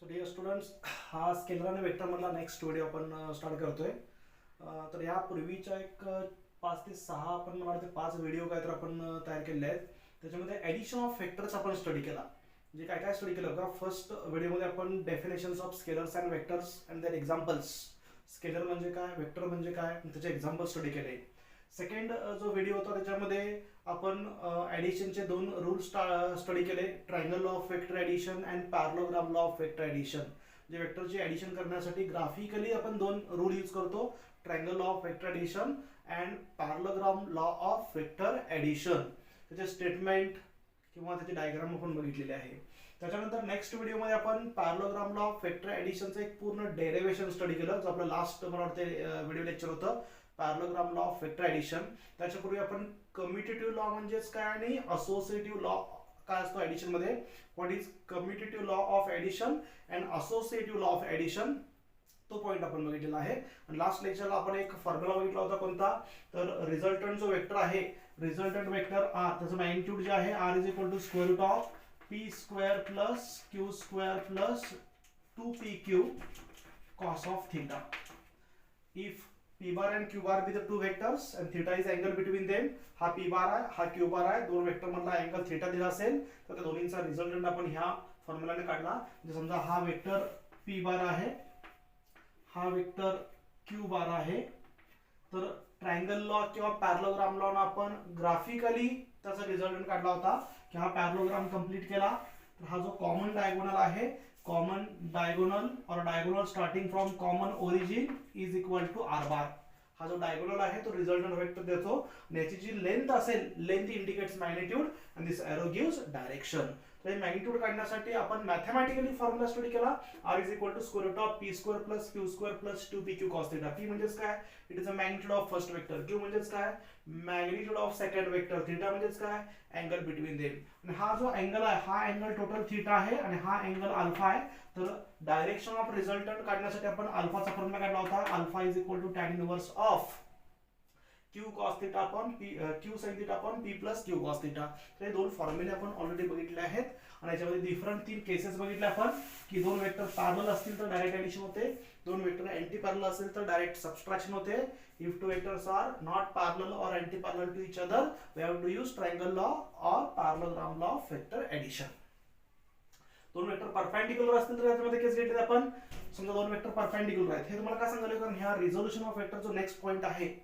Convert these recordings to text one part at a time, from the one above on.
So dear students, हा scalar आणि vector मधला नेक्स्ट व्हिडिओ आपण स्टार्ट करतोय. तर यापूर्वीच्या एक 5 ते 6 आपण मला वाटतं 5 व्हिडिओ काय तर आपण तयार केलेले आहेत. त्याच्यामध्ये ॲडिशन ऑफ वेक्टर्स आपण स्टडी केला. म्हणजे काय काय स्टडी केलं का, फर्स्ट व्हिडिओमध्ये आपण definitions of scalars and vectors and their examples, scalar म्हणजे काय, वेक्टर म्हणजे काय, त्याचे एक्झाम्पल स्टडी केले. सेकंड जो व्हिडिओ होता त्याच्यामध्ये आपण ॲडिशनचे 2 रूल्स स्टडी केले, triangle law of vector addition and parallelogram law of vector addition. म्हणजे वेक्टरची ॲडिशन करण्यासाठी ग्राफिकली आपण 2 रूल यूज करतो, triangle law of vector addition and parallelogram law of vector addition. त्याचे स्टेटमेंट किंवा त्याची डायग्राम आपण बघितलेली आहे. त्याच्यानंतर नेक्स्ट व्हिडिओमध्ये आपण पॅरलोग्राम लॉ ऑफ वेक्टर ॲडिशनचं एक पूर्ण डेरिव्हेशन स्टडी केलं, जो आपलं लास्ट मला वाटतं व्हिडिओ लेक्चर होतं, parallelogram law of vector addition. त्याच्यापूर्वी आपण कम्युटेटिव्ह लॉ म्हणजेच काय आणि असोसिएटिव्ह लॉ काय असतो ॲडिशन मध्ये, what is commutative law of addition and associative law of addition, तो पॉईंट आपण बघितलेला आहे. आणि लास्ट लेक्चरला आपण एक फॉर्म्युला बघितला होता कोणता, तर रिझल्टंट जो वेक्टर आहे, रिझल्टंट वेक्टर आर, त्याचं मॅग्निट्यूड जे आहे R is equal to square root of P square plus Q square plus 2pq cos of theta. If p bar and q bar be the two vectors and theta is angle between them, हा p bar आहे, हा q bar आहे, दोन vector मधला angle theta दिला असेल तर त्या दोन्हींचा रिझल्टंट आपण ह्या फॉर्म्युलाने काढला. म्हणजे समजा हा वेक्टर p bar आहे, हा वेक्टर q bar आहे, तर ट्रायंगल लॉ किंवा पॅरलोग्राम लॉ आपण ग्राफिकली त्याचा रिझल्टंट काढला होता की हा पॅरलोग्राम कंप्लीट केला तर हा जो कॉमन डायगोनल आहे, कॉमन डायगोनल और diagonal starting from common origin is equal to R bar. हा जो डायगोनल आहे तो रिझल्टंट वेक्टर देतो. याची जी लेंथ असेल, length indicates magnitude and this arrow gives direction. तर हे मॅग्निट्यूड काढण्यासाठी आपण मॅथमॅटिकली फॉर्म्युला स्टडी केला, R is equal to square root of P square plus Q square plus 2pq cos theta. P म्हणजेच काय, it is a magnitude of first vector, Q म्हणजेच काय, magnitude of second vector, theta म्हणजेच काय, angle between them. आणि हा जो angle आहे, हा अँगल टोटल थीटा आहे आणि हा अँगल अल्फा आहे. तर डायरेक्शन ऑफ रिझल्टंट काढण्यासाठी आपण अल्फाचा फॉर्म्युला काढला होता, alpha is equal to tan inverse of q cos theta upon p, q sin theta upon p plus q cos theta. हे दोन फॉर्म्युले आपण ऑलरेडी बघितले आहेत आणि याच्यामध्ये डिफरंट 3 केसेस बघितले आपण की दोन वेक्टर पॅरलल असतील तर डायरेक्ट ॲडिशन होते, दोन वेक्टर अँटी पॅरलल असेल तर डायरेक्ट सबट्रॅक्शन होते. If two vectors are not parallel और anti parallel to each other, we have to use triangle law और parallelogram law of vector addition. दोन वेक्टर परपेंडिक्युलर असतील तर याच्यामध्ये केस घेतली आपण, समजा दोन वेक्टर परपेंडिक्युलर आहेत, हे तुम्हाला काय सांगायला, कारण ह्या रिझोल्यूशन ऑफ वेक्टर जो नेक्स्ट पॉइंट आहे,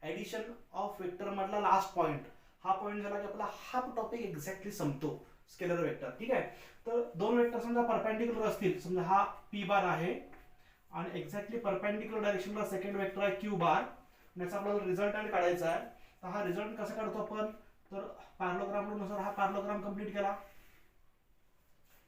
ॲडिशन ऑफ वेक्टर मधला लास्ट पॉइंट, हा पॉइंट झाला की आपला हा टॉपिक एक्झॅक्टली संपतो, स्केलर वेक्टर. ठीक आहे, तर दोन वेक्टर समजा परपेंडिक्युलर असतील, समजा हा p बार आहे आणि एक्झॅक्टली परपेंडिक्युलर डायरेक्शनला सेकंड वेक्टर आहे q बार, याचा आपल्याला रिझल्टंट काढायचा आहे. तर हा रिझल्ट कसा काढतो आपण, तर पॅरलोग्राम नुसार हा पॅरलोग्राम कंप्लीट केला,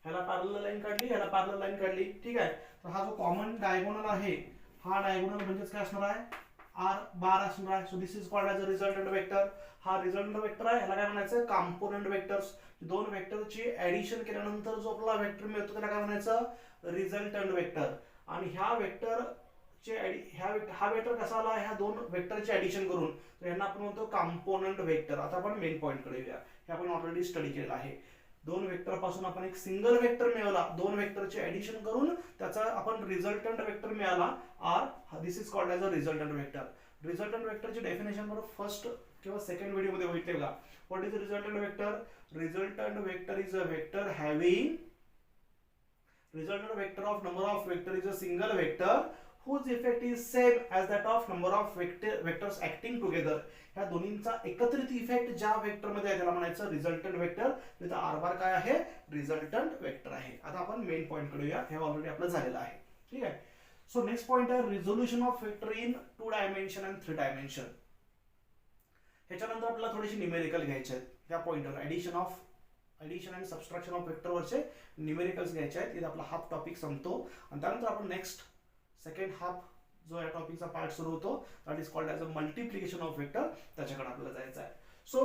ह्याला पॅरलल लाईन काढली, ह्याला पॅरलल लाईन काढली. ठीक आहे, तर हा जो कॉमन डायगोनल आहे, हा डायगोनल म्हणजेच काय असणार आहे, आर बार असणार आहे. So this is called as a resultant vector. हा रिझल्टंट वेक्टर आहे, ह्याला काय म्हणायचं, कॉम्पोनंट वेक्टर्स. दोन वेक्टरची ऍडिशन केल्यानंतर जो आपला वेक्टर मिळतो त्याला काय म्हणायचं, रिझल्टंट वेक्टर. आणि ह्या वेक्टरचे हा वेक्टर कसा आला, ह्या दोन वेक्टरची ऍडिशन करून, तर यांना आपण म्हणतो कॉम्पोनंट वेक्टर. आता आपण मेन पॉइंट कडे येऊया, हे आपण ऑलरेडी स्टडी केलेलं आहे. दोन वेक्टर पासून आपण एक सिंगल वेक्टर मिळवला, दोन वेक्टरचे ऍडिशन करून त्याचा आपण रिझल्टंट वेक्टर मिळाला R. This is called as a resultant vector. Resultant वेक्टरची डेफिनेशन आपण फर्स्ट किंवा सेकंड व्हिडिओ मध्ये बघितले का. What is resultant vector, resultant vector is a vector having, resultant vector of number of vector is a single vector whose effect is same as that of number of vectors acting together. ह्या दोन्हींचा एकत्रित effect ज्या vector मध्ये आहे त्याला म्हणायचं resultant vector. तिथे R बार काय आहे, रिझल्टंट वेक्टर आहे. आता आपण मेन पॉइंट कडे येऊया, हे ऑलरेडी आपलं झालेलं आहे. ठीक आहे, सो नेक्स्ट पॉइंट आहे resolution of vector in 2 dimension and 3 dimension. ह्याच्यानंतर आपल्याला थोडीशी न्यूमेरिकल घ्यायचे आहेत ह्या पॉइंटवर, ॲडिशन अँड सबट्रॅक्शन ऑफ वेक्टरवरचे न्यूमेरिकल्स घ्यायचे आहेत. इथे आपला हाफ टॉपिक संपतो आणि त्यानंतर आपण नेक्स्ट सेकंड हाफ जो या टॉपिकचा पार्ट सुरू होतो, that is called as a multiplication of vector, त्याच्याकडे आपल्याला जायचं आहे. So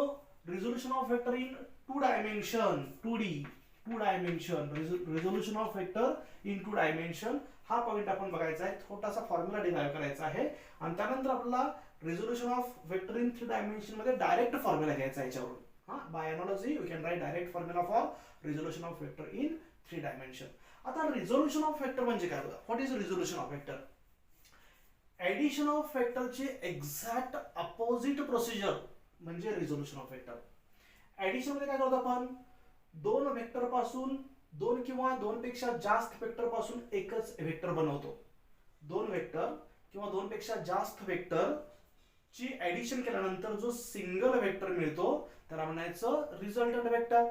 resolution of vector in 2 dimension, 2 dimension, resolution of vector in 2 dimension, हा पॉइंट आपण बघायचा आहे. छोटासा फॉर्म्युला डिराइव्ह करायचा आहे आणि त्यानंतर आपल्याला resolution of vector in 3 dimension मध्ये डायरेक्ट फॉर्म्युला घ्यायचा आहे याच्यावरून. हा, by analogy you can write direct formula for resolution of vector in 3 dimension. आता रिझोल्युशन ऑफ वेक्टर म्हणजे काय बघा. What is resolution of vector? Addition of वेक्टरची एक्झॅक्ट अपोजिट प्रोसिजर म्हणजे रिझोल्युशन ऑफ वेक्टर. ऍडिशन मध्ये काय करतो आपण, दोन वेक्टर पासून दोन किंवा दोन पेक्षा जास्त वेक्टर पासून एकच वेक्टर बनवतो. दोन वेक्टर किंवा दोन पेक्षा जास्त वेक्टर ची ऍडिशन केल्यानंतर जो सिंगल वेक्टर मिळतो त्याला म्हणायचं रिझल्टंट वेक्टर.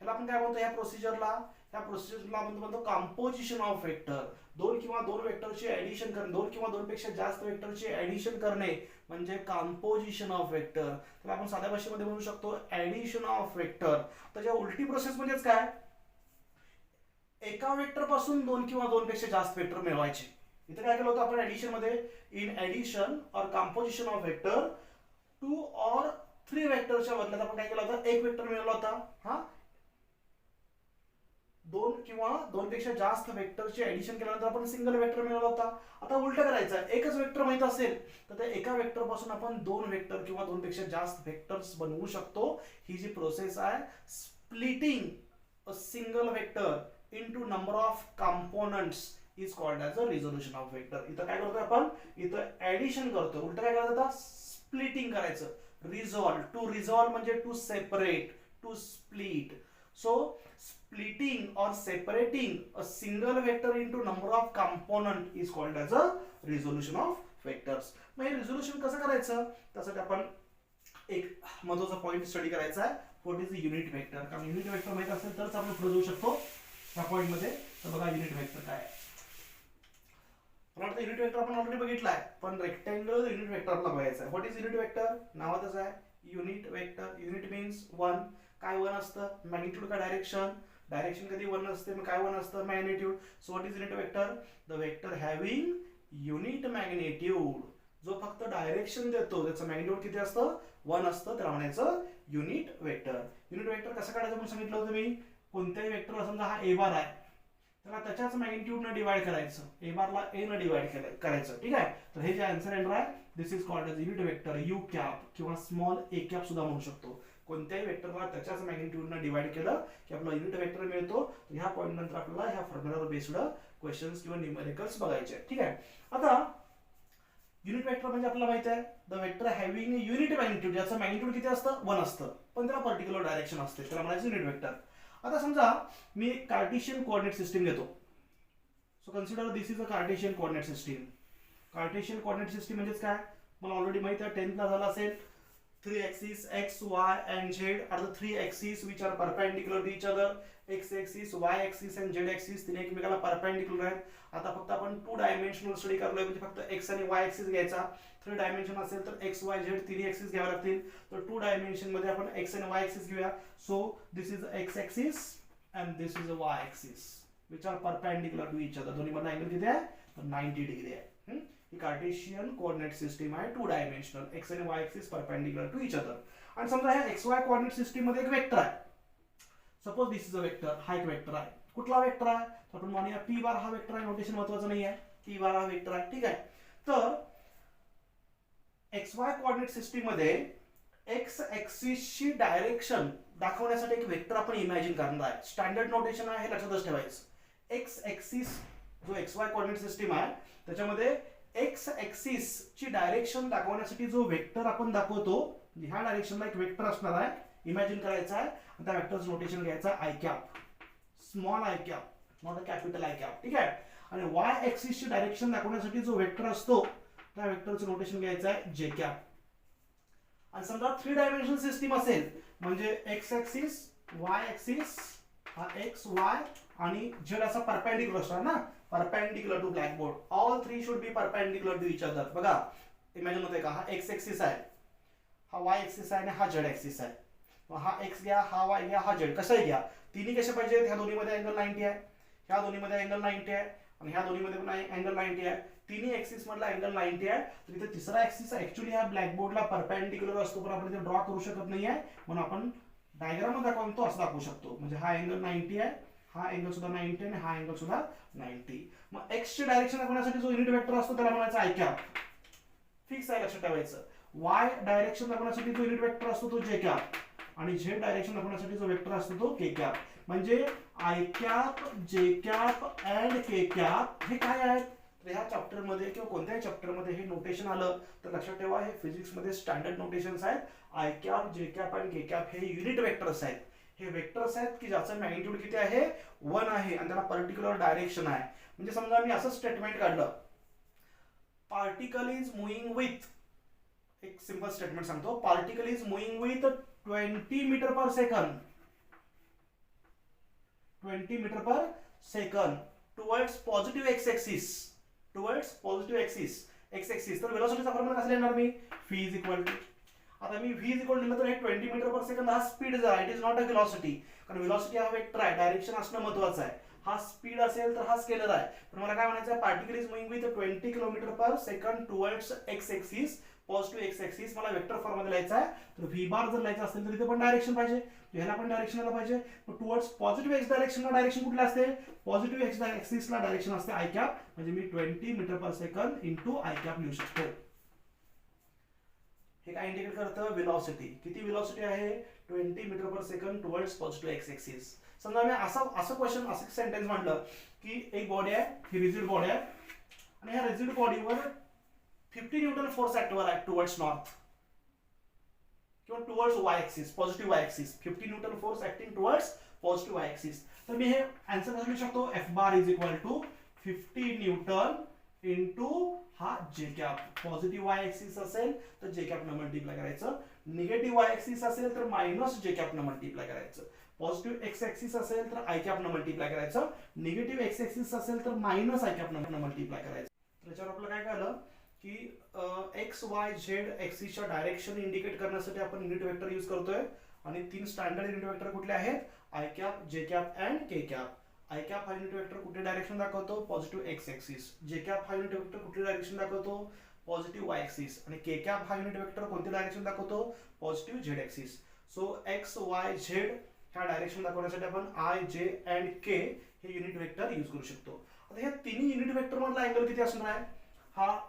ह्याला आपण काय म्हणतो, या प्रोसिजरला आपण म्हणतो कंपोजिशन ऑफ वेक्टर. दोन किंवा दोन वेक्टरची ऍडिशन करणे, दोन किंवा दोन पेक्षा जास्त वेक्टरची ऍडिशन करणे म्हणजे कंपोजिशन ऑफ वेक्टर. त्याला आपण साध्या भाषेमध्ये म्हणू शकतो ऍडिशन ऑफ वेक्टर. त्याच्या उलटी प्रोसेस म्हणजेच काय, एका वेक्टर पासून दोन किंवा दोन पेक्षा जास्त वेक्टर मिळवायचे. इथे काय केलं होतं आपण ऍडिशन मध्ये, इन ऍडिशन और कंपोजिशन ऑफ वेक्टर 2 और 3 वेक्टरच्या बदल्यात आपण काय केलं होतं, एक वेक्टर मिळवला होता. हा दोन किंवा दोन पेक्षा जास्त वेक्टरची ऍडिशन केल्यानंतर आपण सिंगल वेक्टर मिळवला होता. आता उलट करायचं, एकच वेक्टर माहित असेल तर त्या एका वेक्टर पासून आपण दोन वेक्टर किंवा दोन पेक्षा जास्त वेक्टर्स बनवू शकतो. ही जी प्रोसेस आहे splitting a single vector into number of components is called as a resolution of vector. इथं काय करतोय आपण, इथं ऍडिशन करतो, उलट काय करायचं, स्प्लिटिंग करायचं. रिझॉल्व म्हणजे to separate, to split. So splitting or separating a single vector into number of component is called as a resolution of vectors. मग हे रिझोल्यूशन कसं करायचं, त्यासाठी आपण एक महत्त्वाचा पॉइंट स्टडी करायचा आहे. What is the unit vector. कारण युनिट वेक्टर माहित असेल तरच आपण पुढे जाऊ शकतो त्या पॉइंट मध्ये. तर बघा युनिट वेक्टर काय आहे. मला वाटतं युनिट वेक्टर आपण ऑलरेडी बघितला आहे, पण रेक्टँगल युनिट वेक्टर आपल्याला बघायचा आहे. व्हॉट इज युनिट वेक्टर, नावातच आहे unit vector. Unit means one. काय वन असतं, मॅग्निट्यूड का डायरेक्शन. डायरेक्शन कधी वन असते, मग काय वन असतं, magnitude. So what is unit vector, the vector having unit magnitude. जो फक्त डायरेक्शन देतो त्याचं मॅग्निट्यूड किती असतं, वन असतं, त्याला म्हणायचं युनिट वेक्टर. युनिट वेक्टर कसं काढायचं म्हणून सांगितलं होतं मी. कोणत्याही वेक्टरला समजा हा ए बार आहे, त्याला त्याच्याच मॅग्निट्यूडने डिवाइड करायचं. ए बारला ए न डिवाइड करायचं. ठीक आहे. तर हे जे आन्सर येणार आहे this is called as unit vector. U cap किंवा स्मॉल ए कॅप सुद्धा म्हणू शकतो. कोणत्याही वेक्टरला त्याच्याच मॅग्निट्यूडने डिवाइड केलं की आपला युनिट वेक्टर मिळतो. ह्या पॉइंट नंतर आपल्याला ह्या फॉर्म्युलावर बेस्ड क्वेश्चन्स किंवा न्यूमेरिकल्स बघायचे. ठीक आहे. आता युनिट वेक्टर म्हणजे आपल्याला माहिती आहे the vector having unit magnitude, ज्याचं मॅग्निट्यूड किती असतं, वन असतं, पण त्याला पर्टिक्युलर डायरेक्शन असते, त्याला म्हणायचं युनिट वेक्टर. आता समजा मी कार्टेशियन कोऑर्डिनेट सिस्टीम घेतो. So consider this is a Cartesian coordinate system. Cartesian coordinate system म्हणजेच काय, मला ऑलरेडी माहिती आहे, 10th ला झाला असेल. 3 axes x, y and z are the 3 axes which are perpendicular to each other. X axis, y axis and z axis तीन एकमेकाला परपेंडिक्युलर आहेत. आता फक्त आपण 2 डायमेन्शनल स्टडी करलोय, म्हणजे फक्त x आणि y axis घ्यायचा. 3 डायमेन्शन असेल तर x, y, z तिन्ही एक्सिस घ्यावे लागतील. तर 2 डायमेन्शन मध्ये आपण x आणि y axis घेऊया. So this is x axis and this is a y axis which are perpendicular to each other. दोन्ही मध्ये अँगल किती आहे, तर 90 डिग्री आहे. ही कार्टेशियन कोऑर्डिनेट सिस्टीम आहे, 2 डायमेन्शनल. एक्स आणि Y axis perpendicular to each other. आणि समजा ह्या एक्स वाय कोऑर्डिनेट सिस्टीम मध्ये एक वेक्टर आहे. Suppose this is a vector. हा एक वेक्टर आहे. कुठला वेक्टर आहे, तर आपण म्हणूया पी बार हा वेक्टर आहे. नोटेशन महत्त्वाचं नाही आहे, पी बार हा वेक्टर आहे. ठीक आहे. तर एक्स वाय कोऑर्डिनेट सिस्टीम मध्ये एक्स एक्सिस ची डायरेक्शन दाखवण्यासाठी एक वेक्टर आपण इमॅजिन करणार आहे. स्टँडर्ड नोटेशन आहे, हे लक्षातच ठेवायचं. एक्स एक्सिस जो एक्स वाय कोऑर्डिनेट सिस्टीम आहे त्याच्यामध्ये एक्स एक्सिस ची डायरेक्शन दाखवण्यासाठी जो वेक्टर आपण दाखवतो, ह्या डायरेक्शनला एक वेक्टर असणार आहे, इमॅजिन करायचा आहे. आणि त्या वेक्टरचं नोटेशन घ्यायचं i cap, small i cap, not a capital i cap. ठीक आहे. आणि वाय एक्सिस ची डायरेक्शन दाखवण्यासाठी जो वेक्टर असतो त्या वेक्टरचं नोटेशन घ्यायचं आहे जे कॅप. आणि समजा 3 डायमेन्शनल सिस्टीम असेल म्हणजे एक्स एक्सिस, वाय एक्सिस, हा एक्स वाय आणि झेड असा परपेंडिक्युलर असणार ना, perpendicular to blackboard. All 3 should be perpendicular to each other. बघा इमॅजिन होतंय का, हा एक्स एक्सिस आहे, हा वाय एक्सिस आहे आणि हा झेड एक्सिस आहे. हा एक्स घ्या, हा वाय घ्या, हा झेड, कशाही घ्या, तिन्ही कसे पाहिजेत, ह्या दोन्हीमध्ये अँगल 90 आहे, ह्या दोन्हीमध्ये अँगल 90 आहे आणि ह्या दोन्हीमध्ये पण अँगल 90 आहे. तिन्ही एक्सिस मधला अँगल 90 आहे. तर इथे तिसरा एक्सिस ऍक्च्युअली ह्या ब्लॅकबोर्डला परपेंडिक्युलर असतो, पण आपण इथे ड्रॉ करू शकत नाहीये, म्हणून आपण डायग्राम मध्ये दाखवून तो असं दाखवू शकतो. म्हणजे हा अँगल 90 आहे, हा अँगल सुद्धा 90 आणि हा अँगल सुद्धा 90. मग एक्स ची डायरेक्शन दाखवण्यासाठी जो युनिट वेक्टर असतो त्याला म्हणायचं आय कॅप. फिक्स आहे, लक्षात ठेवायचं. वाय डायरेक्शन दाखवण्यासाठी जो युनिट वेक्टर असतो तो जे कॅप आणि झेड डायरेक्शन दाखवण्यासाठी जो वेक्टर असतो तो के कॅप. म्हणजे I cap J cap and K cap हे काय आहेत? तर ह्या चॅप्टर मध्ये किंवा कोणत्याही चॅप्टर मध्ये हे नोटेशन आलं तर लक्षात ठेवा, हे फिजिक्स मध्ये स्टँडर्ड नोटेशन्स आहेत. आय कॅप जे कॅप आणि के कॅप हे युनिट वेक्टर्स आहेत. हे वेक्टर्स आहेत की ज्याचं मॅग्निट्यूड किती आहे? 1 आहे आणि त्याला पर्टिक्युलर डायरेक्शन आहे. म्हणजे समजा मी असं स्टेटमेंट काढलं, पार्टिकल इज मुव्हिंग विथ, एक सिंपल स्टेटमेंट सांगतो, particle is moving with 20 metre per second, 20 metre per second towards positive X axis, towards positive axis, X axis. तर वेलोसिटीचा फॉर्म्युला कसा लिहिणार मी? v इज इक्वल टू, आता मी v इज इक्वल लिहिलं तर हे 20 मीटर पर सेकंड हा स्पीड आहे, it is not a velocity. कारण वेलोसिटी हा वेक्टर आहे, डायरेक्शन असणं महत्त्वाचं आहे. हा स्पीड असेल तर हा स्केलर आहे. पण मला काय म्हणायचं आहे? Particle is moving with 20 kilometre per second towards x axis, positive X axis. मला वेक्टर फॉर्म मध्ये लिहायचा आहे. तर v बार जर लिहायचं असेल तर इथे पण डायरेक्शन पाहिजे, ह्याला पण डायरेक्शन आलं पाहिजे. टुवर्ड्स पॉझिटिव्ह एक्स डायरेक्शनला डायरेक्शन कुठलं असते? पॉझिटिव्ह एक्स एक्सिसला डायरेक्शन असते आय कॅप. म्हणजे मी 20 metre per second into I cap लिहू शकतो. हे काय इंडिकेट करतं? वेलोसिटी. किती वेलोसिटी आहे? 20 metre per second towards positive X axis. समजा मी असं क्वेश्चन, असं सेंटेन्स म्हणलं की एक बॉडी आहे, ही रिजिड बॉडी आहे आणि ह्या रिजिड बॉडीवर 50 न्यूटन फोर्स ऍक्टिव्ह आहे टुवर्ड्स नॉर्थ किंवा towards Y axis, positive Y axis. 50 newton force acting towards positive Y axis. तर मी हे आन्सर कसं लिहू शकतो? F bar is equal to 50 newton into हा J cap. Positive Y axis असेल तर जे कॅप न मल्टिप्लाय करायचं, निगेटिव्ह वाय एक्सिस असेल तर मायनस जे कॅप न मल्टिप्लाय करायचं. पॉझिटिव्ह एक्स एक्सिस असेल तर आय कॅप न मल्टिप्लाय करायचं, निगेटिव्ह एक्स एक्सिस असेल तर मायनस आय कॅप न मल्टिप्लाय करायचं. त्याच्यावर आपलं काय कळलं की एक्स वाय झेड एक्सिसच्या डायरेक्शन इंडिकेट करण्यासाठी आपण युनिट वेक्टर यूज करतोय. आणि 3 स्टँडर्ड युनिट वेक्टर कुठले आहेत? I cap, J cap and K cap. I cap हा युनिट वेक्टर कुठे डायरेक्शन दाखवतो? Positive X axis. जे कॅप हा युनिट वेक्टर कुठे डायरेक्शन दाखवतो? Positive Y axis. आणि के कॅप हा युनिट वेक्टर कोणते डायरेक्शन दाखवतो? Positive Z axis. So x Y Z ह्या डायरेक्शन दाखवण्यासाठी आपण आय जे अँड के हे युनिट वेक्टर यूज करू शकतो. आता ह्या तिन्ही युनिट वेक्टर मधला अँगल किती असणार आहे? हा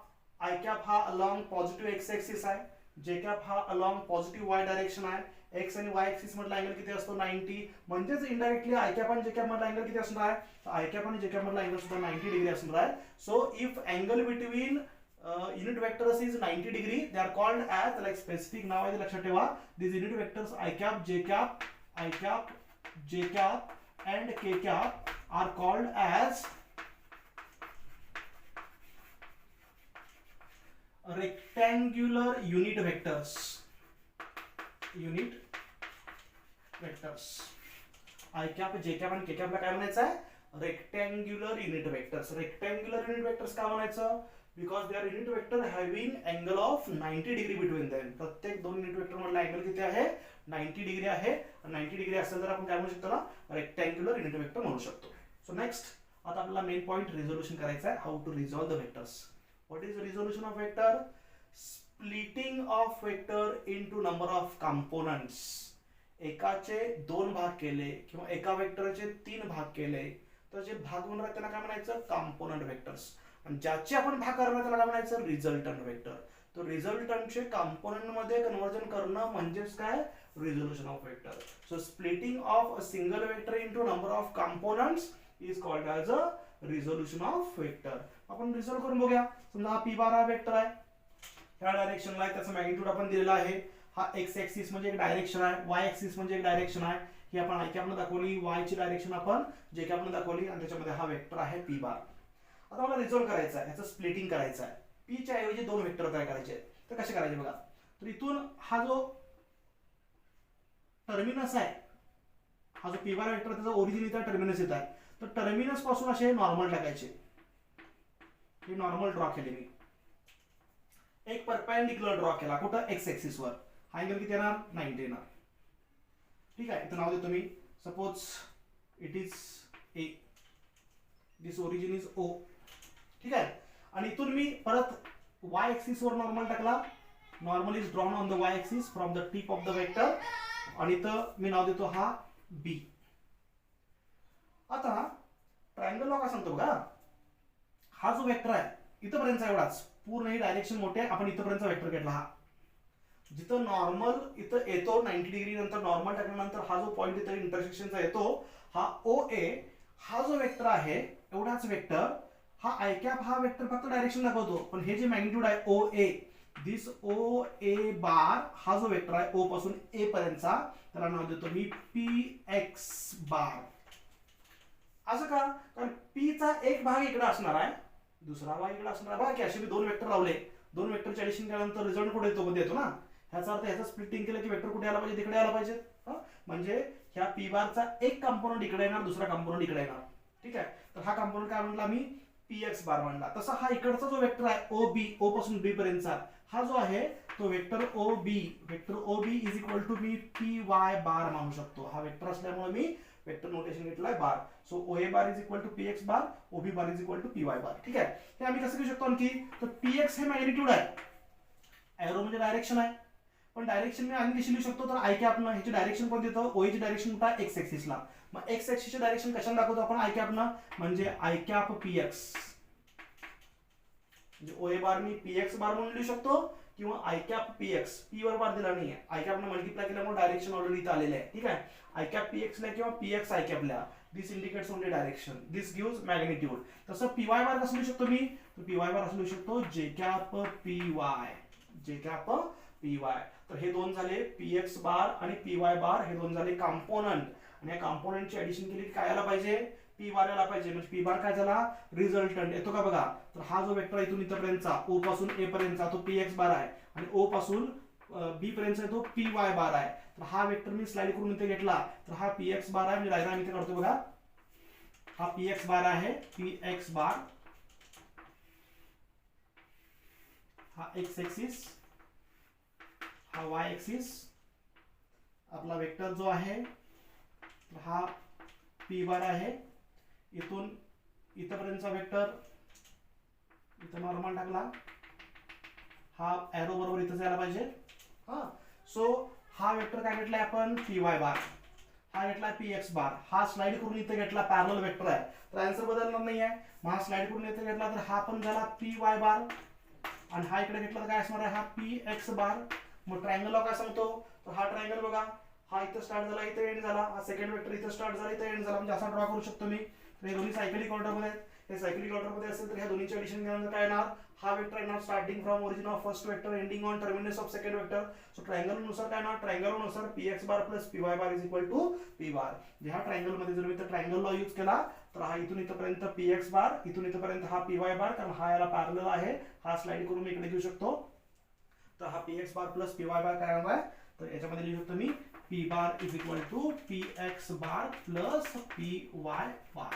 आय कॅप हा अलॉंग पॉझिटिव्ह एक्स एक्सिस आहे, जे कॅप हा अलॉंग पॉझिटिव्ह वाय डायरेक्शन आहे. एक्स आणि वाय एक्सिस मधला अँगल किती असतो? 90. म्हणजेच इनडायरेक्टली आय कॅप आणि जे कॅप मधला अँगल किती असणार आहे? तर आय कॅप आणि जे कॅप मधला अँगल सुद्धा 90 डिग्री असणार आहे. So if angle between unit vectors is 90 degree, they are called as, त्याला एक स्पेसिफिक नाव आहे, लक्षात ठेवा. This unit vectors I cap, J cap and K cap are called as rectangular unit vectors. I cap, J cap आणि K कॅपला काय म्हणायचं आहे? Rectangular unit vectors. Rectangular unit vectors का म्हणायचं? Because they are unit vector having angle of 90 degree between them. प्रत्येक दोन unit vector मधला अँगल किती आहे? 90 डिग्री आहे. 90 डिग्री असेल तर आपण काय म्हणू शकतो? त्याला रेक्टँग्युलर युनिट वेक्टर म्हणू शकतो. सो नेक्स्ट आता आपल्याला मेन पॉइंट रिझोल्यूशन करायचं आहे. How to resolve the vectors. What is the resolution of vector? Splitting of vector into number of components. एकाचे 2 भाग केले किंवा एका वेक्टरचे 3 भाग केले तर जे भाग होणार आहे त्याला काय म्हणायचं? Component vectors. आणि ज्याचे आपण भाग करणार त्याला काय म्हणायचं? Resultant vector. तर रिझल्टंटचे कॉम्पोनंट मध्ये कन्वर्जन करणं म्हणजेच काय? Resolution of vector. So splitting of a single vector into number of components is called as a resolution of vector. आपण रिझॉल्व करून बघूया. समजा हा p बार हा वेक्टर आहे, ह्या डायरेक्शनला आहे, त्याचं मॅग्निट्यूड आपण दिलेला आहे. हा एक्स एक्सिस म्हणजे एक डायरेक्शन आहे, वाय एक्सिस म्हणजे एक डायरेक्शन आहे. ही आपण आय कॅपनं दाखवली, वाय ची डायरेक्शन आपण जे कॅपनं दाखवली आणि त्याच्यामध्ये हा वेक्टर आहे p बार. आता मला रिझॉल्व करायचा आहे, ह्याचं स्प्लिटिंग करायचं आहे. p च्या ऐवजी 2 वेक्टर तयार करायचे आहेत. तर कसे करायचे बघा. तर इथून हा जो टर्मिनस आहे, हा जो p बार वेक्टर त्याचा ओरिजिन इथं टर्मिनस येत आहे. तर टर्मिनस पासून असे नॉर्मल टाकायचे. हे नॉर्मल ड्रॉ केले मी. एक परपेंडिक्युलर ड्रॉ केला कुठं? एक्स एक्सिस वर. हा अँगल किती येणार? 90 येणार. ठीक आहे. इथं नाव देतो मी. Suppose it is A, this origin is O. ठीक आहे. आणि इथून मी परत वाय एक्सिस वर नॉर्मल टाकला. Normal is drawn on the Y axis from the tip of the vector. आणि इथं मी नाव देतो हा बी. आता ट्रायंगल लॉ काय सांगतो बघा. हा जो वेक्टर आहे इथपर्यंत एवढाच, पूर्ण ही डायरेक्शन मोठे आहे, आपण इथपर्यंत वेक्टर घेतला. हा जिथं नॉर्मल इथं येतो 90 डिग्री नंतर नॉर्मल टाकल्यानंतर हा जो पॉईंट इथं इंटरसेक्शनचा येतो हा ओ ए, हा जो वेक्टर आहे एवढाच वेक्टर, हा आय कॅप हा वेक्टर फक्त डायरेक्शन दाखवतो, पण हे जे मॅग्निट्यूड आहे ओ ए, दिस ओ ए बार हा जो वेक्टर आहे ओ पासून ए पर्यंतचा, त्याला नाव देतो मी पी एक्स बार. असं का? कारण पी चा एक भाग इकडे असणार आहे, दुसरा भाग इकडे असणार आहे. बघा की असे मी दोन वेक्टर लावले, दोन वेक्टरचे ऍडिशन केल्यानंतर रिझल्ट कुठे येतो? मध्ये येतो ना. ह्याचा अर्थ ह्याचं स्प्लिटिंग केलं की वेक्टर कुठे आला पाहिजे? तिकडे आला पाहिजे. म्हणजे ह्या पी बारचा एक कंपोनंट इकडे येणार, दुसरा कंपोनंट इकडे येणार. ठीक आहे. तर हा कंपोनंट काय म्हणला मी? पी एक्स बार म्हणला. तसा हा इकडचा जो वेक्टर आहे ओ बी, ओ पासून बी पर्यंतचा हा जो आहे तो vector O B, vector O B is equal to मी पी वाय बार मानू शकतो. हा वेक्टर असल्यामुळे मी वेक्टर नोटेशन घेतलाय bar. So O A bar is equal to P X bar, O B bar is equal to P Y bar. ठीक आहे. हे आम्ही कसं घेऊ शकतो आणखी? तर पी एक्स हे मॅग्निट्यूड आहे, एरो म्हणजे डायरेक्शन आहे, पण डायरेक्शन मी आणि कशी लिहू शकतो? तर आय कॅपनं ह्याची डायरेक्शन कोणती येतं? ओ ची डायरेक्शन कुठं आहे? एक्स ऍक्सिसला. मग एक्स ऍक्सिसचे डायरेक्शन कशाला दाखवतो आपण? आय कॅपनं, म्हणजे आय कॅप पी एक्स, म्हणजे ओ A bar me P X बार म्हणून लिहू शकतो किंवा I cap P x, P वर बार दिला नाहीये, आय कॅपनं मल्टिप्लाय केल्यामुळे डायरेक्शन ऑलरेडी इथं आलेलं आहे. ठीक आहे. आय कॅप पी एक्स ला किंवा पी एक्स आय कॅप ला, दिस इंडिकेट्स ओनली डायरेक्शन, दिस गिव्स मॅग्निट्यूड. तसं पी वाय बार कसं लिहू शकतो मी? तर पी वाय बार असं लिहू शकतो जे कॅप पी वाय, जे कॅप पी वाय. तर हे दोन झाले पी एक्स बार आणि पी वाय बार, हे दोन झाले कंपोनंट, आणि या कंपोनंटची ऍडिशन केली की काय आला पाहिजे? पी बार यायला पाहिजे. म्हणजे पी बार काय झाला? रिझल्टंट येतो का बघा. तर हा जो वेक्टर इथून इथपर्यंतचा ओ पासून ए पर्यंतचा तो पी एक्स बार आहे, आणि ओ पासून बी पर्यंतचा तो पी वाय बार आहे. तर हा वेक्टर मी स्लाइड करून इथे घेतला तर हा पी एक्स बार आहे. मी डायग्राम इथे काढतो बघा. हा पी एक्स बार आहे, पी एक्स बार, हा एक्स एक्सिस, हा वाय एक्सिस, आपला वेक्टर जो आहे हा पी बार आहे. इथून इथपर्यंतचा वेक्टर इथं नॉर्मल टाकला, हा एरो बरोबर इथं जायला पाहिजे. हा, सो हा वेक्टर काय घेतलाय आपण? पी वाय बार. हा घेतलाय पी एक्स बार. हा स्लाइड करून इथे घेतला, पॅरलल वेक्टर आहे तर आन्सर बदलणार नाही आहे. मग हा स्लाइड करून इथे घेतला तर हा पण झाला पी वाय बार, आणि हा इकडे घेतला तर काय असणार आहे? हा पी एक्स बार. मग ट्रायंगल काय सांगतो? तर हा ट्रायंगल बघा, हा इथं स्टार्ट झाला, इथं एंड झाला, हा सेकंड वेक्टर इथं स्टार्ट झाला, इथं एंड झाला, म्हणजे असा ड्रॉ करू शकतो मी. तर हे दोन्ही सायकलिक ऑर्डर मध्ये आहेत. हे सायकलिक ऑर्डर मध्ये असेल तर ह्या दोन्हीचे ऍडिशन केल्यानंतर काय येणार? हा वेक्टर येणार starting from origin of first vector ending on terminus of second vector. So triangle नुसार काय येणार? ट्रायंगल नुसार P X bar plus P Y bar is equal to P bar. ह्या ट्रायंगल मध्ये जर मी तर ट्रायंगल लॉ यूज केला तर हा इथून इथपर्यंत पी एक्स बार, इथून इथपर्यंत हा पी वाय बार, कारण हा याला पॅरलल आहे. हा स्लाइड करून मी इकडे घेऊ शकतो. तर हा P X bar plus P Y bar काय होणार आहे? तर याच्यामध्ये लिहू शकतो मी P bar is equal to P X bar plus P Y bar.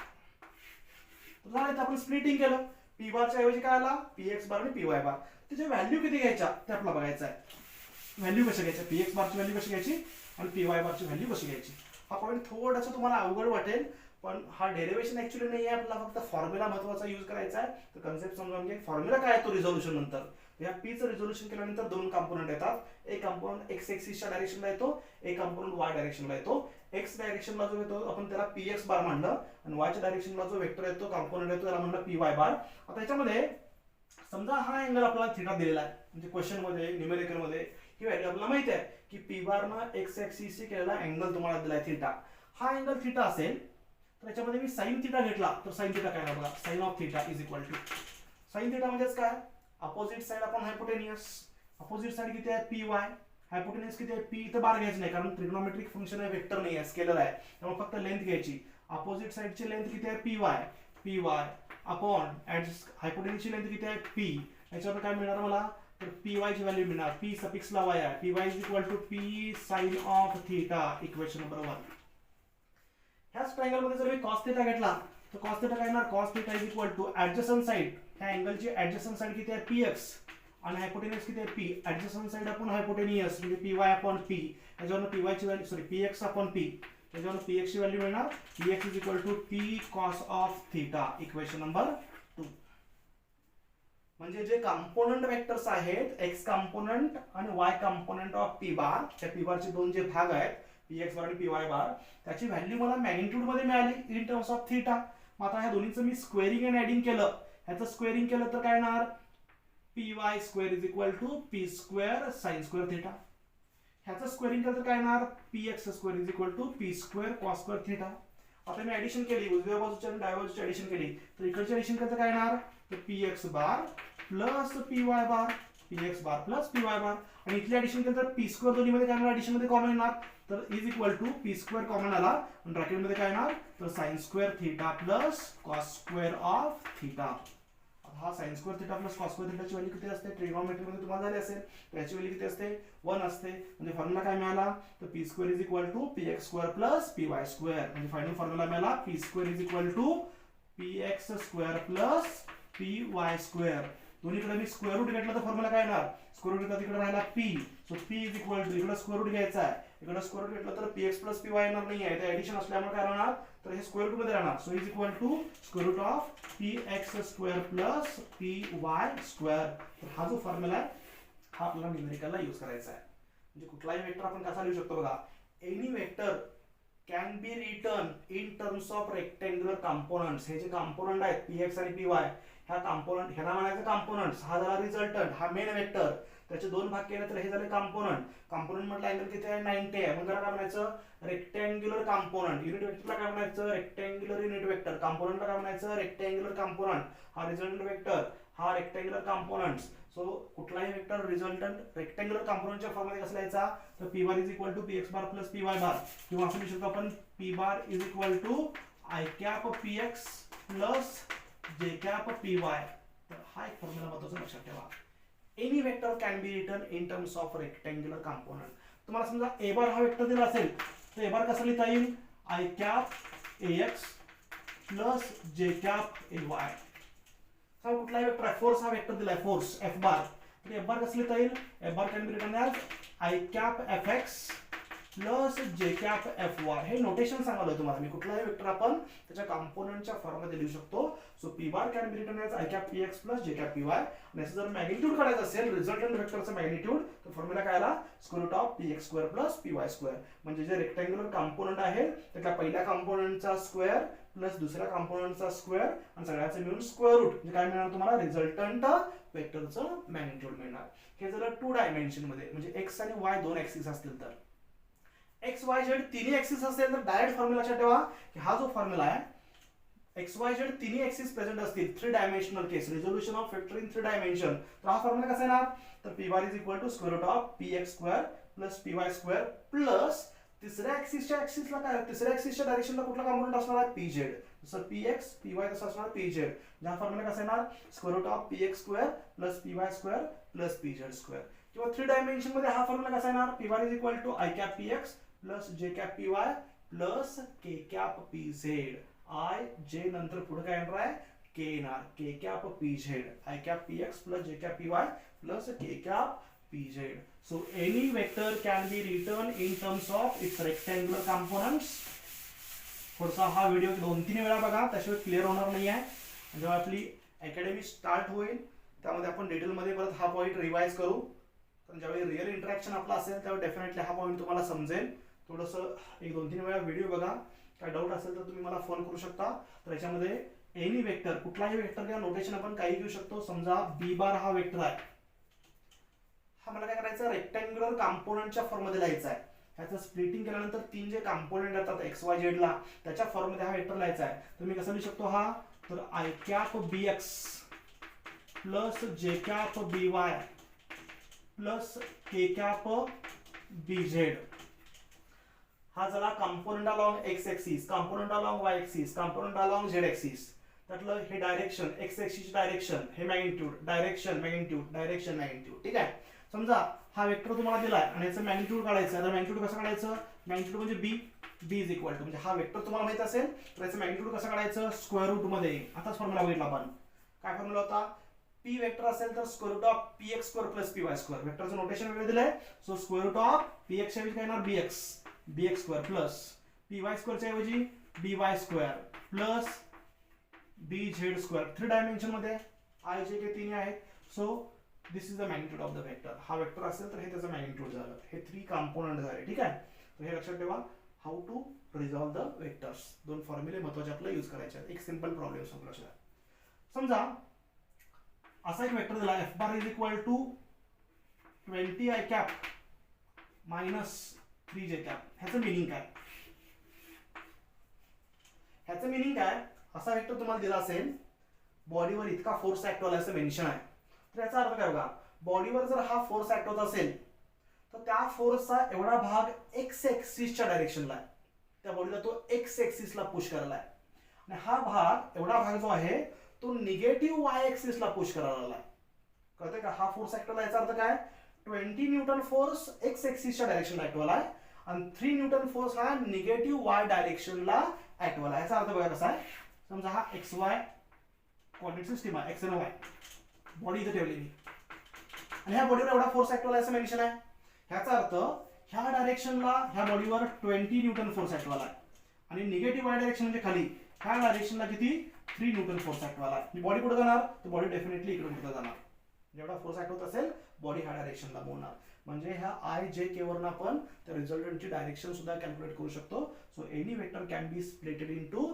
झालं, आपण स्प्लिटिंग केलं. पी बारच्या ऐवजी काय आला? पी एक्स बार आणि पी वाय बार. त्याच्या व्हॅल्यू किती घ्यायच्या ते आपल्याला बघायचं आहे. व्हॅल्यू कशा घ्यायच्या? पी एक्स बारची व्हॅल्यू कशी घ्यायची आणि पी वाय बारची व्हॅल्यू कशी घ्यायची? हा पॉईंट थोडासा तुम्हाला अवघड वाटेल, पण हा डेरिव्हेशन ऍक्च्युअली नाही आहे, आपल्याला फक्त फॉर्म्युला महत्वाचा यूज करायचा आहे. तर कन्सेप्ट समजावून घ्या. फॉर्म्युला काय आहे तो रिझोल्यूशन नंतर. या पीचं रिझोल्यूशन केल्यानंतर दोन कंपोनंट येतात. एक कंपोनंट एक्स एक्सिसच्या डायरेक्शनला येतो, एक कंपोनंट वाय डायरेक्शनला येतो. एक्स डायरेक्शनला जो येतो आपण त्याला पी एक्स बार म्हणलं, आणि वायच्या डायरेक्शनला जो वेक्टर येतो कंपोनंट येतो त्याला म्हणलं पी वाय बार. आता याच्यामध्ये समजा हा अँगल आपल्याला थिटा दिलेला आहे, म्हणजे क्वेश्चन मध्ये न्यूमेरिकल मध्ये ही व्हॅल्यू आपल्याला माहिती आहे की पी बार न एक्स एक्सिस केलेला अँगल तुम्हाला दिलाय थिटा. हा अँगल थिटा असेल तर याच्यामध्ये मी साइन थिटा घेतला तर साइन थिटा काय बघा, sine of theta is equal to, sine theta म्हणजेच काय? अपोजिट साइड आपण हायपोटेनियस, अपोजिट साइड किती आहे? पी वाय, हायपोटेनियस किती आहे? पी. इथं बार घ्यायची नाही कारण ट्रिग्नोमेट्रिक फंक्शन आहे, वेक्टर नाही आहे, स्केलर आहे, त्यामुळे फक्त लेंथ घ्यायची. अपोजिट साइडची लेंथ किती आहे? P Y, P Y upon हायपोटेनियसची लेंथ किती आहे? पी. याच्यावर काय मिळणार मला? तर पी वाय ची व्हॅल्यू मिळणार, पी सफिक्स ला वाय आहे, P Y is equal to P sine of theta, equation number 1. ह्याच ट्रायंगल मध्ये जर मी cos थीटा घेतला तर cos थीटा काय येणार? cos theta is equal to adjacent side, ह्या अँगलची ऍडजसंट साइड किती आहे? px, आणि हायपोटेनियस किती आहे? p. Adjacent side upon hypotenuse म्हणजे py अपॉन p. याच्यावरून py ची value sorry px upon p, याच्यावरून px ची व्हॅल्यू मिळणार px is equal to p cos of theta, equation number 2. म्हणजे जे कंपोनंट वेक्टर्स आहेत x कंपोनंट आणि y component of p bar, त्या p बारचे दोन जे भाग आहेत px बार आणि py बार, त्याची व्हॅल्यू मला मॅग्निट्यूड मध्ये मिळाली इन टर्म्स ऑफ थीटा. मग आता ह्या दोन्हीचं मी स्क्वेअरिंग आणि ऍडिंग केलं, ह्याचं स्क्वेअरिंग केलं तर काय येणार? P Y square is equal to P square sine square theta. ह्याचं स्क्वेअरिंग केलं तर काय येणार P x square is equal to P square cos square theta. आता मी ऍडिशन केली उजव्या बाजूच्या आणि डाव्या बाजूची ऍडिशन केली तर इकडचे ऍडिशन केलं तर काय येणार तर P X bar plus P Y बार P X bar plus P Y बार आणि इथले ऍडिशन केलं तर पी स्क्वेअर दोन्ही मध्ये काय येणार ऍडिशन मध्ये कॉमन येणार तर is equal to P square common आला आणि ब्रॅकेट मध्ये काय येणार तर sine square theta plus cos square of theta. हा sine square theta plus cos square थिटाची व्हॅल्यू किती असते ट्रिग्नोमेट्री मध्ये तुम्हाला झाली असेल तर याची व्हॅल्यू किती असते 1 असते म्हणजे फॉर्म्युला काय मिळाला तर P square is equal to P x square plus P Y square म्हणजे फायनल फॉर्म्युला मिळाला P square is equal to P x square plus P Y square. दोन्हीकडे मी स्क्वेअर रूट घेतला तर फॉर्म्युला काय येणार स्क्वेअर रूट घेतला तिकडे राहिला P so P is equal to इकडे स्क्वेअर रूट घ्यायचा आहे इकडे स्क्वेअर रूट घेतला तर P x plus P Y येणार नाही आहे ते ऍडिशन असल्यामुळे काय राहणार तर हे स्क्वेअर रूट मध्ये राहणार so is equal to square root of P x square plus P Y square. तर हा जो फॉर्म्युला आहे हा आपल्याला न्यूमेरिकलला यूज करायचा आहे म्हणजे कुठलाही वेक्टर आपण कसा लिहू शकतो बघा any vector can be written in terms of rectangular components. हे जे कंपोनंट आहेत पी एक्स आणि पी वाय ह्या कंपोनंट ह्याला म्हणायचं कंपोनंट्स हा झाला रिझल्टंट हा मेन वेक्टर त्याचे दोन भाग केले तर हे झाले कंपोनंट. कंपोनंट म्हटलं अँगल किती आहे 90 आहे मग काय म्हणायचं रेक्टेंग्युलर कंपोनंट. युनिट वेक्टरला काय म्हणायचं रेक्टेंग्युलर युनिट वेक्टर कंपोनंटला काय म्हणायचं रेक्टेंग्युलर कंपोनंट. हा रिझल्टंट वेक्टर हा रेक्टेंग्युलर कंपोनंट्स. सो कुठलाही वेक्टर रिझल्टंट रेक्टेंग्युलर कंपोनंटच्या फॉर्म मध्ये कसा लिहायचा तर P bar is equal to P X bar plus P Y bar किंवा असं लिहू शकतो आपण P bar is equal to I cap P x plus जे कॅप पी वाय. तर हा एक फॉर्म्युला महत्त्वाचा लक्षात ठेवा. Any vector can be written in terms of rectangular component. तुम्हाला समजा ए बार हा वेक्टर दिला असेल तर ए बार कसा लिहिता येईल i cap A x plus जे कॅप ए वाय. कुठलाही वेक्टर फोर्स हा वेक्टर दिलाय फोर्स एफ बार तर एफ बार कसं लिहिता येईल F bar can be written as i cap F x plus जे कॅप एफ वाय. हे नोटेशन सांगालोय तुम्हाला मी कुठलाही वेक्टर आपण त्याच्या कंपोनंटच्या फॉर्म मध्ये लिहू शकतो. So p bar can be written as i cap P x plus जे कॅप पी वाय. आणि असं जर मॅग्निट्यूड काढायचं असेल रिझल्टंट वेक्टरचं मॅग्निट्यूड तर फॉर्म्युला काय आला square root of P x square plus P Y square. म्हणजे जे रेक्टेंग्युलर कंपोनंट आहे त्याच्या पहिल्या कंपोनंटचा स्क्वेअर प्लस दुसऱ्या कंपोनंटचा स्क्वेअर आणि सगळ्याचे मिळून स्क्वेअर रूट म्हणजे काय मिळणार तुम्हाला रिझल्टंट वेक्टरचं मॅग्निट्यूड मिळणार. हे जर 2 डायमेन्शन मध्ये म्हणजे एक्स आणि वाय दोन ऍक्सिस असतील तर एक्स वाय झेड तिन्ही ऍक्सिस असेल तर डायरेक्ट फॉर्म्युला लक्षात ठेवा की हा जो फॉर्म्युला आहे एक्स वाय झेड तिन्ही ऍक्सिस प्रेझेंट असतील 3 dimensional case resolution of vector in 3 dimension तर हा फॉर्म्युला कसा येणार तर P bar is equal to square root of P x square plus P Y square plus तिसऱ्या ऍक्सिसच्या डायरेक्शनला कुठला कंपोनंट असणार आहे पी झेड जसं पी एक्स पी वाय तसं असणार पी झेड. हा फॉर्म्युला कसा येणार square root of P x square plus P Y square plus p z square. किंवा 3 डायमेन्शन मध्ये हा फॉर्म्युला कसा येणार p bar is equal to I cap P x plus जे cap P y plus k cap p z. I j नंतर पुढे काय येणार आहे के येणार k cap p z i cap P x plus जे cap P y plus k cap p z. So any vector can be written in terms of its rectangular components. थोडासा हा video 2-3 वेळा बघा त्याशिवाय clear होणार नाही आहे. जेव्हा आपली अकॅडमी स्टार्ट होईल त्यामध्ये आपण डिटेलमध्ये परत हा पॉईंट रिवाइज करू. पण ज्यावेळी रिअल इंटरॅक्शन आपला असेल त्यावेळी डेफिनेटली हा पॉईंट तुम्हाला समजेल. थोडंसं 1-2-3 वेळा व्हिडिओ बघा. काय डाऊट असेल तर तुम्ही मला फोन करू शकता. तर याच्यामध्ये एनी वेक्टर कुठलाही वेक्टर किंवा नोटेशन आपण काही घेऊ शकतो. समजा बी बार हा वेक्टर आहे हा मला काय करायचं रेक्टेंग्युलर कंपोनंटच्या फॉर्म मध्ये लिहायचा आहे. ह्याचं स्प्लिटिंग केल्यानंतर 3 जे कंपोनंट येतात एक्स वाय झेड ला त्याच्या फॉर्म मध्ये हा वेक्टर लिहायचा आहे. तर मी कसं लिहू शकतो हा तर I cap b x plus जे cap b y plus k cap b z. हा झाला component along x axis component along y axis component along z axis. त्यातलं हे डायरेक्शन एक्स एक्सिस डायरेक्शन हे magnitude direction magnitude direction magnitude. ठीक आहे. समजा हा वेक्टर तुम्हाला दिलाय आणि याचं मॅग्निट्यूड काढायचं आहे तर मॅग्निट्यूड कसं काढायचं मॅग्निट्यूड म्हणजे बी बी इज इक्वल टू म्हणजे हा वेक्टर तुम्हाला माहित असेल तर याचं मॅग्निट्यूड कसं काढायचं स्क्वेअर रूट मध्ये. आताच फॉर्म्युला बघितला आपण काय फॉर्म्युला होता पी वेक्टर असेल तर square root of P x square plus P Y square. वेक्टरचं नोटेशन वेगळं दिलंय. So square root of P X ऐवजी काय येणार B X square plus P Y स्क्वेअरच्या ऐवजी B Y square plus B Z square. 3 dimension मध्ये I J K तिन्ही आहेत. So this is the magnitude of the vector. हा vector असेल तर हे त्याचं मॅग्निट्यूड झालं. हे 3 कंपोनंट झाले. ठीक आहे. तर हे लक्षात ठेवा how to resolve the vectors. 2 फॉर्म्युले महत्त्वाचे आपल्याला यूज करायचे आहेत. एक सिंपल प्रॉब्लेम सांगू लक्षात. समजा असा एक वेक्टर दिला f bar is equal to 20 i cap minus 3 j cap. ह्याचं मिनिंग काय? ह्याचं मिनिंग काय? असा वेक्टर तुम्हाला दिला असेल, बॉडीवर इतका फोर्स ऍक्ट होईल असं मेन्शन आहे. तर याचा अर्थ काय बघा, बॉडीवर जर हा फोर्स ऍक्ट होत असेल तर त्या फोर्सचा एवढा भाग एक्स एक्सिसच्या डायरेक्शनला आहे. त्या बॉडीला तो एक्स एक्सिसला पुश करायला आहे. आणि हा भाग, एवढा भाग जो आहे तो निगेटिव्ह वाय एक्सिसला पुश करायला आहे. कळतंय का? हा फोर्स ऍक्ट याचा अर्थ काय? 20 न्यूटन फोर्स एक्स एक्सिसच्या डायरेक्शनला ऍक्ट आहे आणि 3 न्यूटन फोर्स हा निगेटिव्ह वाय डायरेक्शनला ऍक्ट आहे. याचा अर्थ बघा कसा आहे, समजा हा एक्स वाय कोऑर्डिनेट सिस्टीम आहे, एक्स आणि वाय, बॉडी इथे ठेवलेली आणि ह्या बॉडीवर एवढा फोर्स ऍक्ट असं मेन्शन आहे. ह्याचा अर्थ ह्या डायरेक्शनला ह्या बॉडीवर 20 न्यूटन फोर्स ऍक्ट आहे आणि निगेटिव्ह वाय डायरेक्शन म्हणजे खाली, ह्या डायरेक्शनला किती? 3 न्यूटन फोर्स ऍक्ट आहे. बॉडी कुठे जाणार? तर बॉडी डेफिनेटली इकडे कुठे जाणार. जेवढा फोर्स ऍक्ट होत असेल बॉडी ह्या डायरेक्शनला मोडणार. म्हणजे ह्या आय जे के वरून आपण त्या रिझल्टंटची डायरेक्शन सुद्धा कॅल्क्युलेट करू शकतो. So any vector can B splitted into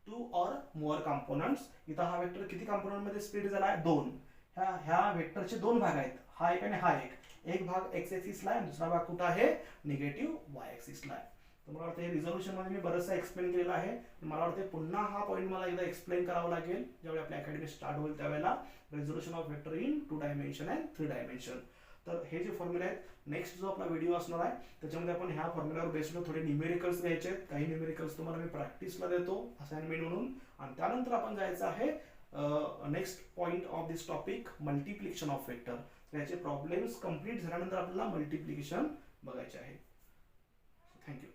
2 or more components. इथं हा वेक्टर किती कंपोनंट मध्ये स्प्लिट झाला आहे? 2. ह्या वेक्टरचे 2 भाग आहेत, हा एक आणि हा एक. एक भाग एक्स एक्सिसला आहे, दुसरा भाग कुठं आहे? निगेटिव्ह वाय एक्सिसला आहे. तर मला वाटतं हे रिझोल्युशन मध्ये मी बरंचसं एक्सप्लेन केलेलं आहे. मला वाटतं पुन्हा हा पॉईंट मला एकदा एक्सप्लेन करावा लागेल ज्यावेळी आपली अकॅडमी स्टार्ट होईल त्यावेळेला. Resolution of vector in 2 dimension and 3 dimension. तर हे जे फॉर्म्युला आहेत, नेक्स्ट जो आपला व्हिडिओ असणार आहे त्याच्यामध्ये आपण ह्या फॉर्म्युलावर बेस्ड थोडे न्यूमेरिकल्स घ्यायचे आहेत. काही न्यूमेरिकल्स तुम्हाला मी प्रॅक्टिसला देतो असाइनमेंट म्हणून, आणि त्यानंतर आपण जायचं आहे next point of this topic, multiplication of vector. याचे प्रॉब्लेम्स कंप्लीट झाल्यानंतर आपल्याला मल्टिप्लिकेशन बघायचे आहे. थँक्यू.